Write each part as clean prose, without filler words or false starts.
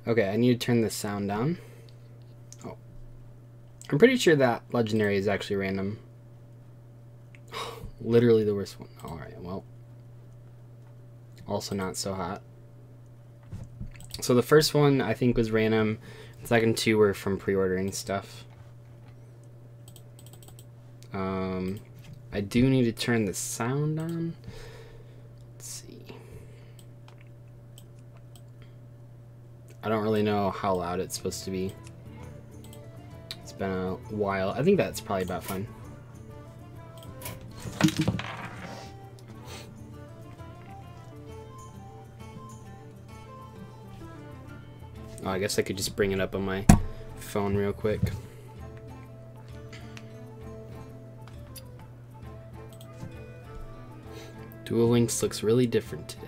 Okay, I need to turn the sound down. Oh. I'm pretty sure that legendary is actually random. Literally the worst one. Alright, well. Also not so hot. So the first one I think was random. The second two were from pre-ordering stuff. I do need to turn the sound on. Let's see. I don't really know how loud it's supposed to be. It's been a while. I think that's probably about fine. Oh, I guess I could just bring it up on my phone real quick. Duel Links looks really different today.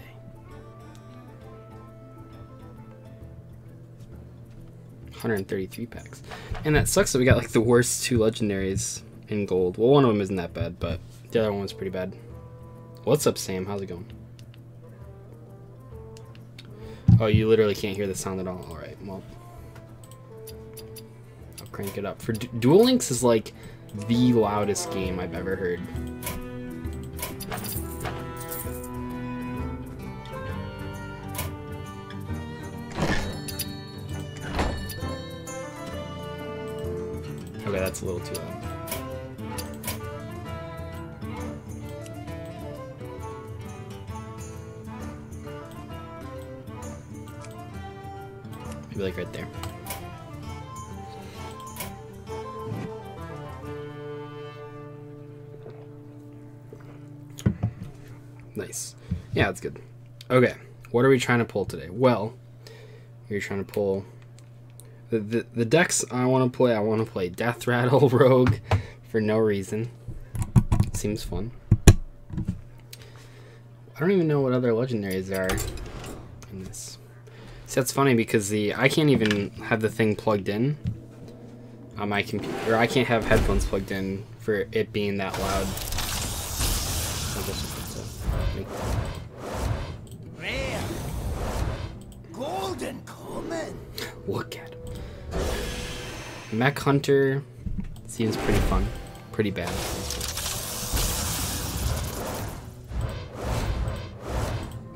$133 packs. And that sucks that we got like the worst two legendaries in gold. Well, one of them isn't that bad, but the other one was pretty bad. What's up, Sam? How's it going? Oh, you literally can't hear the sound at all. Alright, well. I'll crank it up. For Duel Links is like the loudest game I've ever heard. Okay, that's a little too loud. Maybe like right there. Nice. Yeah, that's good. Okay, what are we trying to pull today? Well, we're trying to pull the decks I want to play Death Rattle Rogue for no reason. Seems fun. I don't even know what other legendaries are in this. See, that's funny because I can't even have the thing plugged in on my computer, or I can't have headphones plugged in for it being that loud. Rare. Golden common. Look at him. Mech Hunter seems pretty fun. Pretty bad.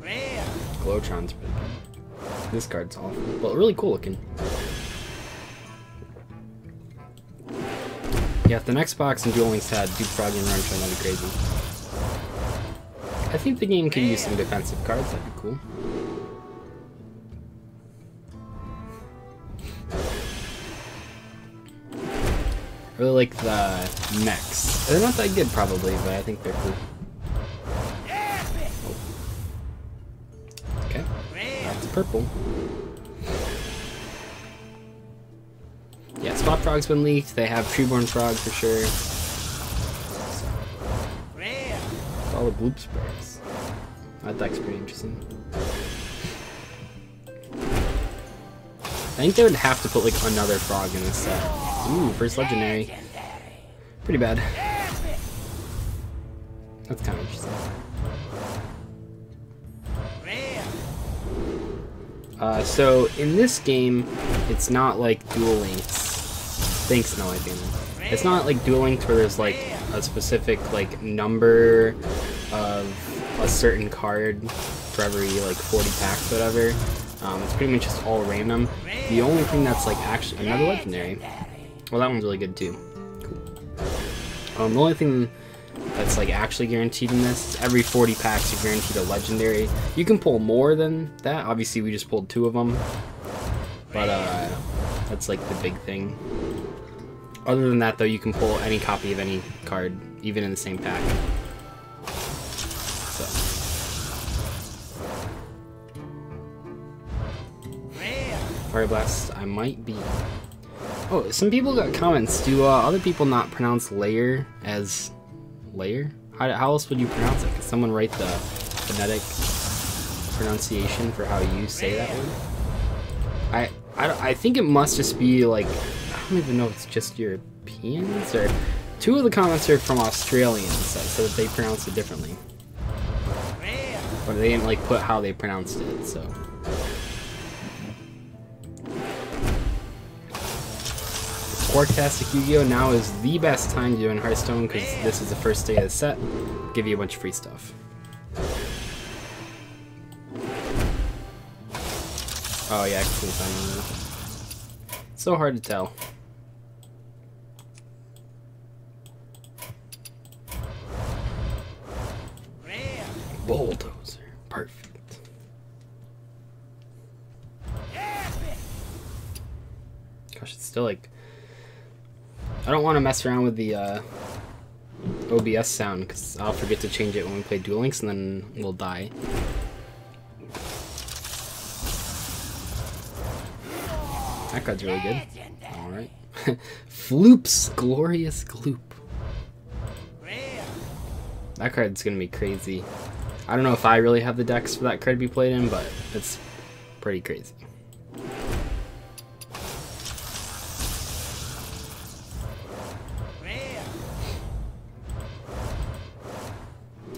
Rare. Glowtron's pretty good. This card's awful, but really cool looking. Yeah, if the next box in Duel Links had Duke Frog and Runtrain, that'd be crazy. I think the game could use some defensive cards, that'd be cool. I really like the mechs. They're not that good probably, but I think they're cool. Oh. Okay, that's purple. Yeah, Spot Frog's been leaked. They have Treeborn Frog for sure. All the bloop sprays. That deck's pretty interesting. I think they would have to put like another frog in this set. Ooh, first legendary. Pretty bad. That's kind of interesting. So in this game, it's not like Duel Links. Thanks, no idea. It's not like Duel Links where there's like a specific like number of a certain card for every like 40 packs, whatever. It's pretty much just all random. The only thing that's like actually another legendary. Well, that one's really good too. Cool. The only thing that's like actually guaranteed in this is every 40 packs you're guaranteed a legendary. You can pull more than that. Obviously, we just pulled 2 of them, but that's like the big thing. Other than that, though, you can pull any copy of any card, even in the same pack. So. Fire Blast, I might be. Oh, some people got comments. Do other people not pronounce layer as layer? How else would you pronounce it? Could someone write the phonetic pronunciation for how you say that word? I think it must just be like, I don't even know if it's just Europeans or 2 of the comments are from Australians so that they pronounce it differently. But they didn't like put how they pronounced it, so. Quarktastic Yu-Gi-Oh! Now is the best time to do in Hearthstone because this is the first day of the set. Give you a bunch of free stuff. Oh yeah, I don't know. So hard to tell. Bulldozer. Perfect. Gosh, it's still like... I don't want to mess around with the OBS sound because I'll forget to change it when we play Duel Links and then we'll die. That card's really good. Alright. Floop's Glorious Gloop. That card's gonna be crazy. I don't know if I really have the decks for that card to be played in, but it's pretty crazy.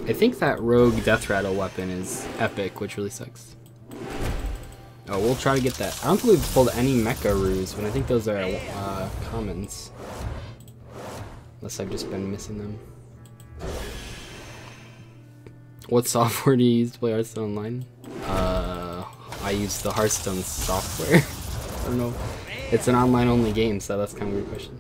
I think that rogue death rattle weapon is epic, which really sucks. Oh, we'll try to get that. I don't think we've pulled any mecha ruse, but I think those are commons. Unless I've just been missing them. What software do you use to play Hearthstone online? I use the Hearthstone software. I don't know. It's an online only game, so that's kind of a weird question.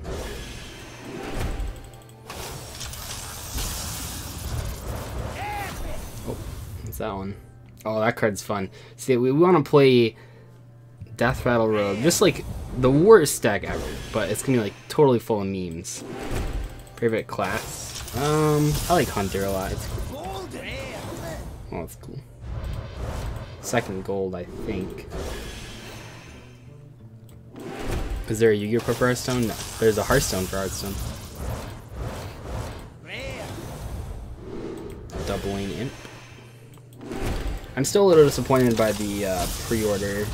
Oh, what's that one? Oh, that card's fun. See, we want to play Death Rattle Rogue, just like the worst deck ever, but it's gonna be like totally full of memes. Favorite class? I like Hunter a lot. It's cool. Oh, that's cool. Second gold, I think. Is there a Yu-Gi-Oh! for Hearthstone? No. There's a Hearthstone for Hearthstone. Doubling Imp. I'm still a little disappointed by the pre-order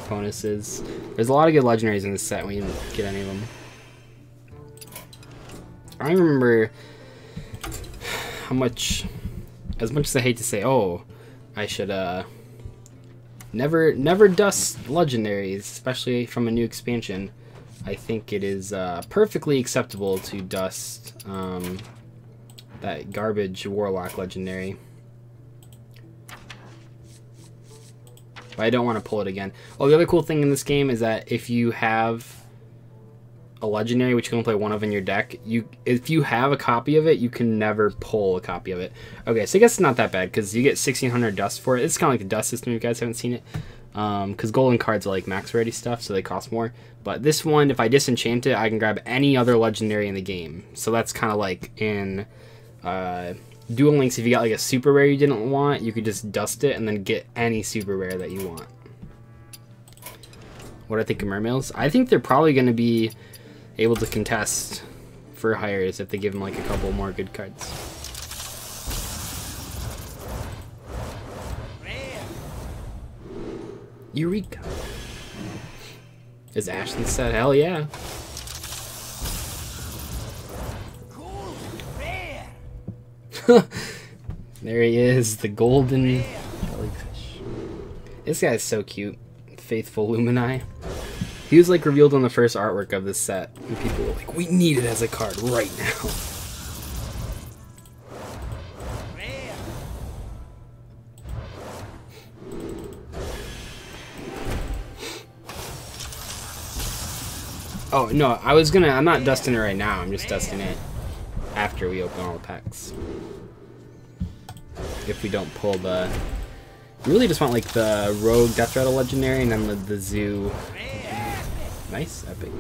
bonuses. There's a lot of good legendaries in this set. We didn't get any of them. I remember how much, as much as I hate to say, oh, I should never dust legendaries, especially from a new expansion. I think it is perfectly acceptable to dust that garbage Warlock legendary. But I don't want to pull it again. Oh, the other cool thing in this game is that if you have a legendary, which you can only play one of in your deck, if you have a copy of it, you can never pull a copy of it. Okay, so I guess it's not that bad because you get 1600 dust for it. It's kind of like the dust system if you guys haven't seen it. Because golden cards are like max rarity stuff, so they cost more. But this one, if I disenchant it, I can grab any other legendary in the game. So that's kind of like in Duel Links, if you got like a super rare you didn't want, you could just dust it and then get any super rare that you want. What do I think of Mermails? I think they're probably going to be able to contest for hires if they give them like a couple more good cards. Eureka! Is Ashton set? Hell yeah! There he is, the golden jellyfish. This guy's so cute. Faithful Lumini. He was like revealed on the first artwork of this set, and people were like, we need it as a card right now. Oh, no, I'm not dusting it right now, I'm just dusting it after we open all the packs. If we don't pull the... We really just want like the Rogue Death Rattle Legendary and then the Zoo. Nice, epic.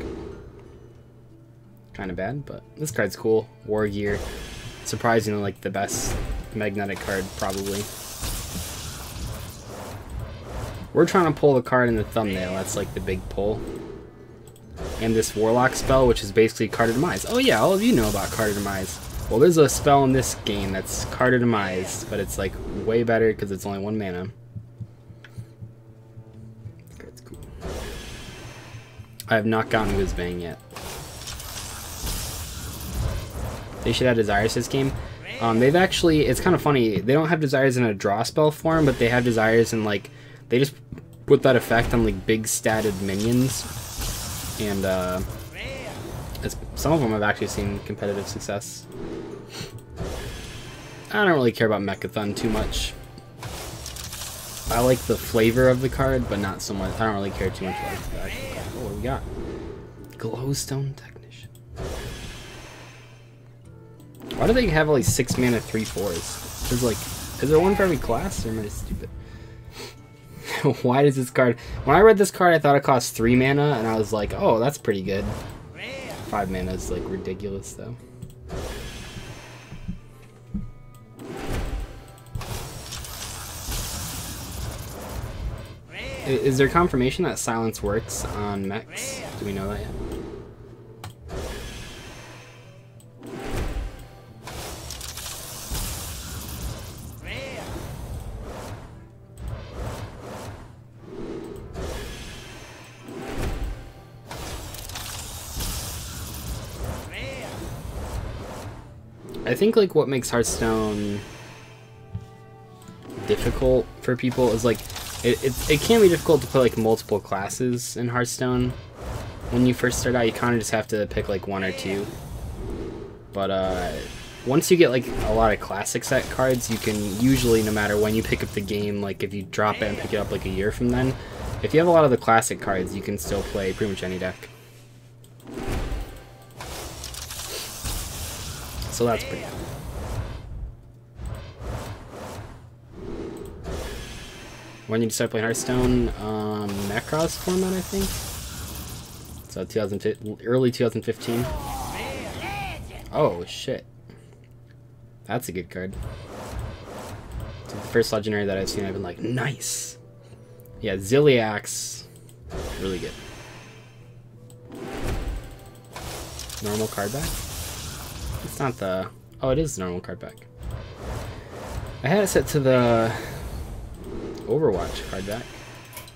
Kind of bad, but this card's cool. War Gear. Surprisingly like the best magnetic card, probably. We're trying to pull the card in the thumbnail, that's like the big pull. And this Warlock spell, which is basically Card of Demise. Oh yeah, all of you know about Card of Demise. Well, there's a spell in this game that's Card of Demise, but it's like way better because it's only 1 mana. This card's cool. I have not gotten Whizbang yet. They should have Desires this game. They've actually, it's kind of funny, they don't have Desires in a draw spell form, but they have Desires in like, they just put that effect on like big statted minions. And some of them I've actually seen competitive success. I don't really care about Mechathon too much. I like the flavor of the card, but not so much. I don't really care too much about the actual card. Oh, what do we got? Glowstone Technician. Why do they have only 6 mana 3/4s? There's like, is there one for every class, or am I stupid? Why does this card... When I read this card, I thought it cost 3 mana, and I was like, oh, that's pretty good. 5 mana is like ridiculous, though. Is there confirmation that silence works on mechs? Do we know that yet? I think like what makes Hearthstone difficult for people is like it can be difficult to play like multiple classes in Hearthstone. When you first start out, you kind of just have to pick like 1 or 2. But once you get like a lot of classic set cards, you can usually, no matter when you pick up the game, like if you drop it and pick it up like a year from then, if you have a lot of the classic cards, you can still play pretty much any deck. So that's pretty good. When you start playing Hearthstone, Macross format, I think. So early 2015. Oh shit, that's a good card. It's the first legendary that I've seen. I've been like, nice. Yeah, Zilliax, really good. Normal card back. It's not the... Oh, it is the normal card back. I had it set to the Overwatch card back.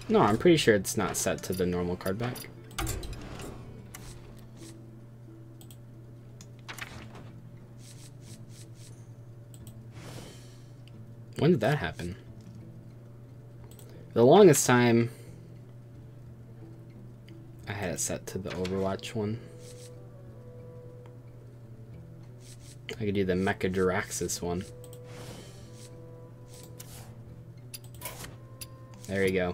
No, I'm pretty sure it's not set to the normal card back. When did that happen? The longest time I had it set to the Overwatch one. I could do the Mecha Jiraxis one. There you go.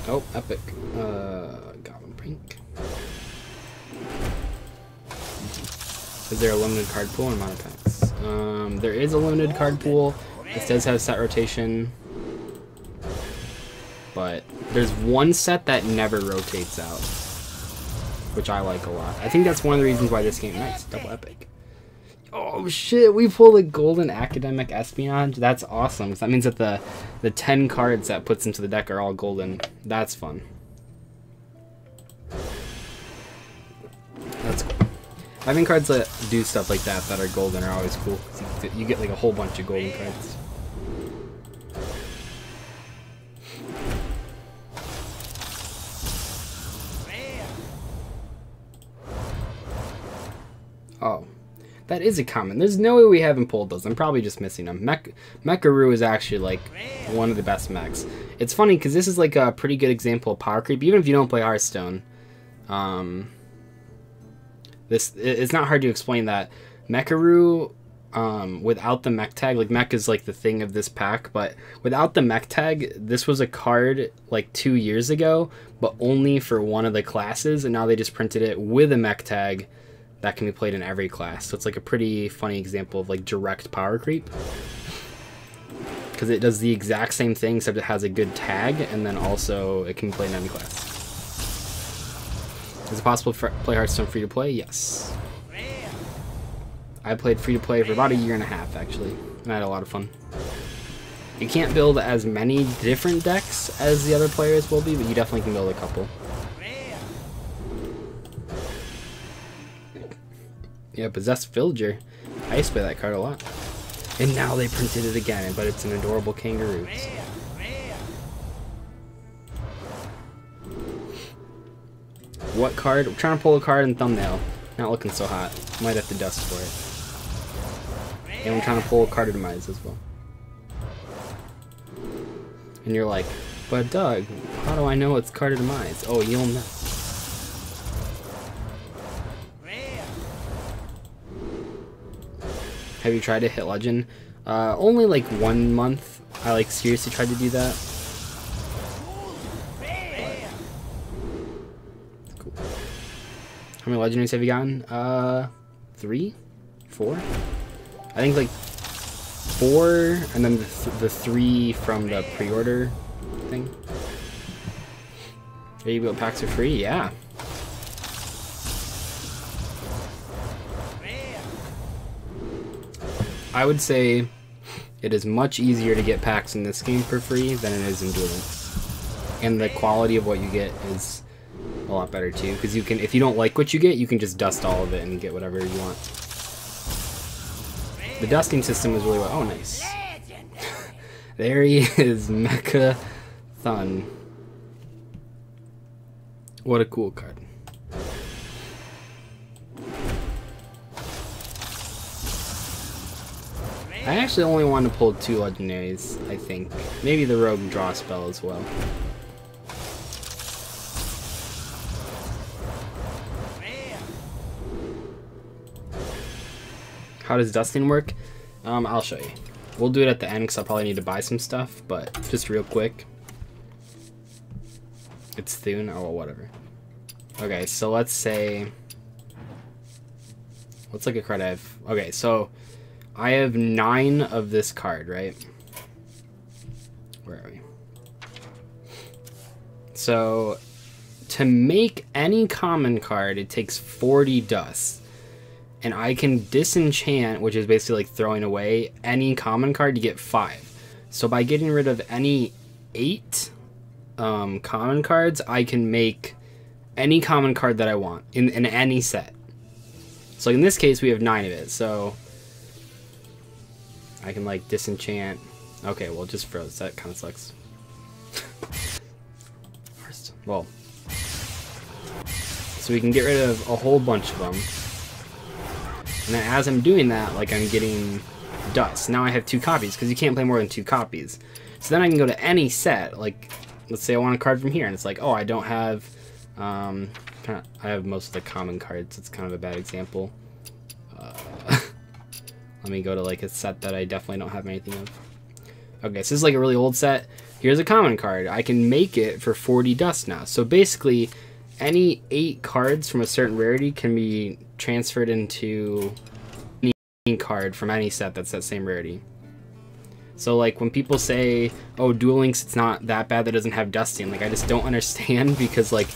Oh, epic. Goblin Brink. Is there a limited card pool and mono packs? There is a limited card pool. This does have set rotation. But there's one set that never rotates out, which I like a lot. I think that's one of the reasons why this game, nice, double epic. Oh shit, we pulled a golden academic espionage. That's awesome, because that means that the 10 cards that puts into the deck are all golden. That's fun. That's cool. Having cards that do stuff like that are golden are always cool. You get like a whole bunch of golden cards. Oh, that is a common. There's no way we haven't pulled those. I'm probably just missing them. Mecharoo is actually like one of the best mechs. It's funny because this is like a pretty good example of power creep. Even if you don't play Hearthstone, it's not hard to explain that Mecharoo, without the mech tag, like mech is like the thing of this pack, but without the mech tag, this was a card like 2 years ago, but only for one of the classes, and now they just printed it with a mech tag that can be played in every class. So it's like a pretty funny example of like direct power creep, because it does the exact same thing except it has a good tag, and then also it can be played in any class. Is it possible to play Hearthstone free to play? Yes. I played free to play for about 1.5 years actually, and I had a lot of fun. You can't build as many different decks as the other players will be, but you definitely can build a couple. Yeah, Possessed Villager. I used to play that card a lot. And now they printed it again, but it's an adorable kangaroo. What card? I'm trying to pull a card in thumbnail. Not looking so hot. Might have to dust for it. And I'm trying to pull Card of Demise as well. And you're like, but Doug, how do I know it's Card of Demise? Oh, you'll know. Have you tried to hit Legend? Only like 1 month. I like seriously tried to do that. Cool. How many legendaries have you gotten? 3? 4? I think like 4, and then the 3 from the pre-order thing. Maybe packs are free? Yeah. I would say it is much easier to get packs in this game for free than it is in Duel Links. And the quality of what you get is a lot better too, because you can, if you don't like what you get, you can just dust all of it and get whatever you want. The dusting system is really well. Oh, nice. There he is, Mecha Thun. What a cool card. I actually only want to pull 2 legendaries, I think. Maybe the Rogue draw spell as well. How does dusting work? I'll show you. We'll do it at the end because I'll probably need to buy some stuff, but just real quick. It's Thune? Oh, well, whatever. Okay, so let's say... What's like a card I have? Okay, so... I have 9 of this card, right? Where are we? So, to make any common card, it takes 40 dust. And I can disenchant, which is basically like throwing away, any common card to get 5. So by getting rid of any 8 common cards, I can make any common card that I want in any set. So in this case, we have 9 of it, so... I can like disenchant. Okay, well, it just froze. That kind of sucks. First, well, so we can get rid of a whole bunch of them. And then as I'm doing that, like I'm getting dust. Now I have 2 copies because you can't play more than 2 copies. So then I can go to any set. Like, let's say I want a card from here, and it's like, oh, I don't have. I have most of the common cards. It's kind of a bad example. Let me go to like a set that I definitely don't have anything of. Okay, so this is like a really old set. Here's a common card. I can make it for 40 dust now. So basically, any 8 cards from a certain rarity can be transferred into any card from any set that's that same rarity. So like when people say, oh, Duel Links, it's not that bad that doesn't have dusting, like I just don't understand, because like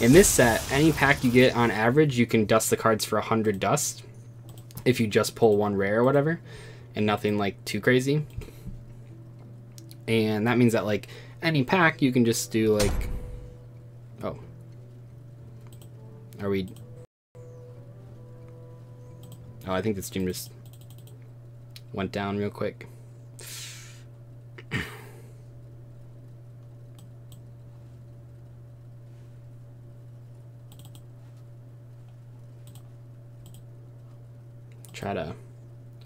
in this set, any pack you get on average, you can dust the cards for 100 dust. If you just pull 1 rare or whatever, and nothing like too crazy. And that means that like any pack you can just do like, oh, are we, oh, I think the stream just went down real quick. Try to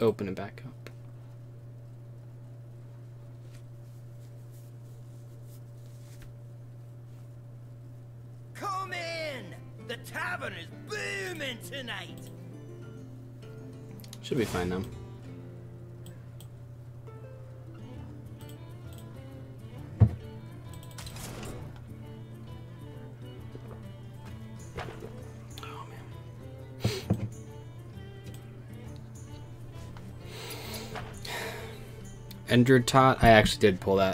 open it back up. Come in! The tavern is booming tonight! Should be fine now. Ender Tot, I actually did pull that.